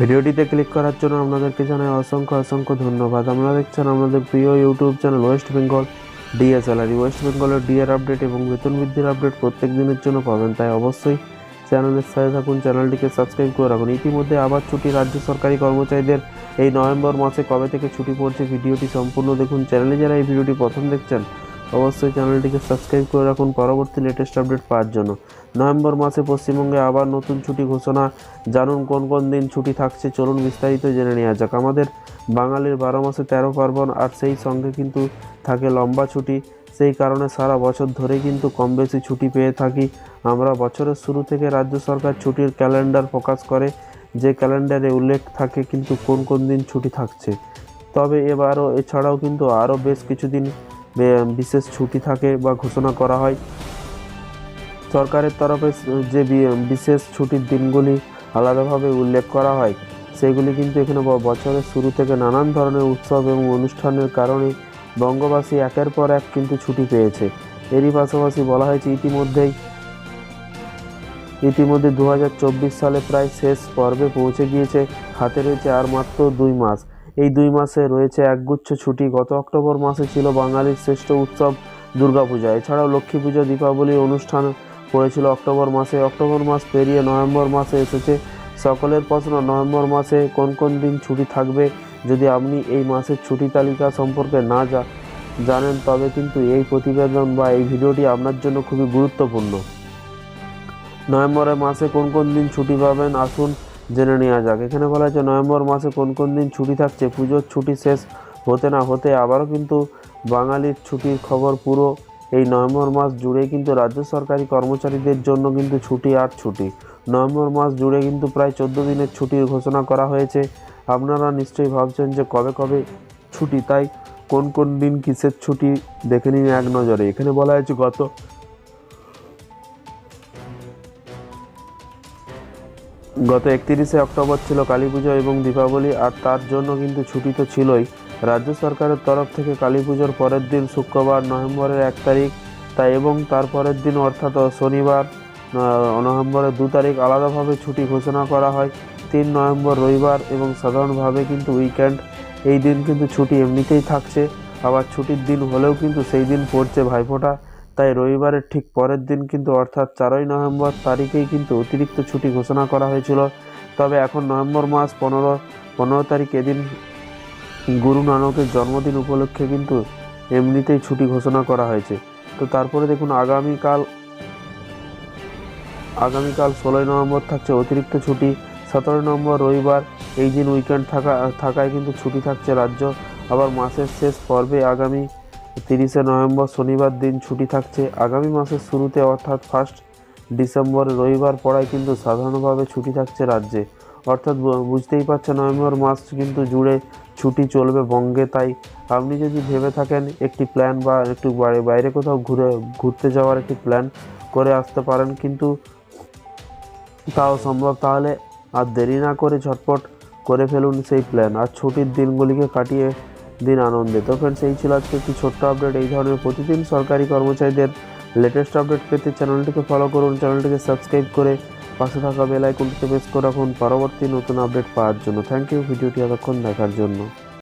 ভিডিওটিতে ক্লিক করার জন্য আপনাদেরকে জানাই অসংখ্য ধন্যবাদ। আপনারা দেখছেন আমাদের প্রিয় YouTube channel West Bengal DA salary. West বেঙ্গলের ডিএর আপডেট এবং বেতন বৃদ্ধির আপডেট প্রত্যেক দিনের জন্য পাবেন, তাই অবশ্যই চ্যানেলের সাথে থাকুন, চ্যানেলটিকে সাবস্ক্রাইব করে রাখুন। ইতিমধ্যে আবার ছুটি রাজ্য সরকারি কর্মচারীদের। এই নভেম্বর মাসে কবে থেকে ছুটি পড়ছে ভিডিওটি সম্পূর্ণ দেখুন। চ্যানেলে যারা এই ভিডিওটি প্রথম দেখছেন অবশ্যই চ্যানেলটিকে সাবস্ক্রাইব করে রাখুন পরবর্তী লেটেস্ট আপডেট পাওয়ার জন্য। নভেম্বর মাসে পশ্চিমবঙ্গে আবার নতুন ছুটি ঘোষণা। জানুন কোন কোন দিন ছুটি থাকছে, চলুন বিস্তারিত জেনে নেওয়া যাক। আমাদের বাঙালির 12 মাসে 13 পার্বণ, আর সেই সঙ্গে কিন্তু থাকে লম্বা ছুটি। সেই কারণে সারা বছর ধরেই কিন্তু কম বেশি ছুটি পেয়ে থাকি আমরা। বছরের শুরু থেকে রাজ্য সরকার ছুটির ক্যালেন্ডার প্রকাশ করে, যে ক্যালেন্ডারে উল্লেখ থাকে কিন্তু কোন কোন দিন ছুটি থাকছে। তবে এছাড়াও কিন্তু আরও বেশ কিছুদিন বিশেষ ছুটি থাকে বা ঘোষণা করা হয় সরকারের তরফে। যে বিশেষ ছুটির দিনগুলি আলাদাভাবে উল্লেখ করা হয় সেগুলি কিন্তু এখানে বছরের শুরু থেকে নানান ধরনের উৎসব এবং অনুষ্ঠানের কারণে বঙ্গবাসী একের পর এক কিন্তু ছুটি পেয়েছে। এরই পাশাপাশি বলা হয়েছে ইতিমধ্যে 2024 সালে প্রায় শেষ পর্বে পৌঁছে গিয়েছে। হাতে রয়েছে আর মাত্র 2 মাস। এই 2 মাসে রয়েছে একগুচ্ছ ছুটি। গত অক্টোবর মাসে ছিল বাঙালির শ্রেষ্ঠ উৎসব দুর্গাপূজা। এছাড়াও লক্ষ্মী পুজো, দীপাবলির অনুষ্ঠান পড়েছিল অক্টোবর মাসে। অক্টোবর মাস পেরিয়ে নভেম্বর মাসে এসেছে। সকলের প্রশ্ন, নভেম্বর মাসে কোন কোন দিন ছুটি থাকবে? যদি আপনি এই মাসের ছুটি তালিকা সম্পর্কে না জানেন তবে কিন্তু এই প্রতিবেদন বা এই ভিডিওটি আপনার জন্য খুবই গুরুত্বপূর্ণ। নভেম্বরের মাসে কোন কোন দিন ছুটি পাবেন আসুন জেনে নেওয়া যাক। এখানে বলা হয়েছে নভেম্বর মাসে কোন কোন দিন ছুটি থাকছে। পুজোর ছুটি শেষ হতে না হতে আবারও কিন্তু বাঙালির ছুটির খবর। পুরো এই নভেম্বর মাস জুড়ে কিন্তু রাজ্য সরকারি কর্মচারীদের জন্য কিন্তু ছুটি আর ছুটি। নভেম্বর মাস জুড়ে কিন্তু প্রায় 14 দিনের ছুটির ঘোষণা করা হয়েছে। আপনারা নিশ্চয়ই ভাবছেন যে কবে কবে ছুটি, তাই কোন কোন দিন কিসের ছুটি দেখে নিন এক নজরে। এখানে বলা হয়েছে গত 31শে অক্টোবর ছিল কালী পুজো এবং দীপাবলি, আর তার জন্য কিন্তু ছুটি তো ছিলই। রাজ্য সরকারের তরফ থেকে কালী পুজোর পরের দিন শুক্রবার নভেম্বরের 1 তারিখ এবং তার পরের দিন অর্থাৎ শনিবার নভেম্বরের 2 তারিখ আলাদাভাবে ছুটি ঘোষণা করা হয়। 3 নভেম্বর রবিবার এবং সাধারণভাবে কিন্তু উইকেন্ড। এই দিন কিন্তু ছুটি এমনিতেই থাকছে। আবার ছুটির দিন হলেও কিন্তু সেই দিন পড়ছে ভাইফোঁটা, তাই রবিবারের ঠিক পরের দিন কিন্তু অর্থাৎ 4ই নভেম্বর তারিখেই কিন্তু অতিরিক্ত ছুটি ঘোষণা করা হয়েছিল। তবে এখন নভেম্বর মাস 15 তারিখ, এদিন গুরু নানকের জন্মদিন উপলক্ষে কিন্তু এমনিতেই ছুটি ঘোষণা করা হয়েছে। তো তারপরে দেখুন আগামীকাল 16ই নভেম্বর থাকছে অতিরিক্ত ছুটি। 17 নভেম্বর রবিবার, এই দিন উইকেন্ড থাকায় কিন্তু ছুটি থাকছে রাজ্য। আবার মাসের শেষ পর্বে আগামী 30শে নভেম্বর শনিবার দিন ছুটি থাকছে। আগামী মাসের শুরুতে অর্থাৎ 1 ডিসেম্বর রবিবার পড়ায় কিন্তু সাধারণভাবে ছুটি থাকছে রাজ্যে। অর্থাৎ বুঝতেই পারছেন নভেম্বর মাস কিন্তু জুড়ে ছুটি চলবে বঙ্গে। তাই আপনি যদি ভেবে থাকেন একটি প্ল্যান বা একটু বাইরে কোথাও ঘুরতে যাওয়ার একটি প্ল্যান করে আসতে পারেন, কিন্তু তাও সম্ভব, তাহলে আর দেরি না করে ঝটপট করে ফেলুন সেই প্ল্যান আর ছুটির দিনগুলিকে কাটিয়ে দিন আনন্দে। তো ফ্রেন্ডস, এই ছিল আজকে একটি ছোট্ট আপডেট। এই ধরনের প্রতিদিন সরকারি কর্মচারীদের লেটেস্ট আপডেট পেতে চ্যানেলটিকে ফলো করুন, চ্যানেলটিকে সাবস্ক্রাইব করে পাশে থাকা বেল আইকনটিতে প্রেস করে রাখুন পরবর্তী নতুন আপডেট পাওয়ার জন্য। থ্যাংক ইউ ভিডিওটি এতক্ষণ দেখার জন্য।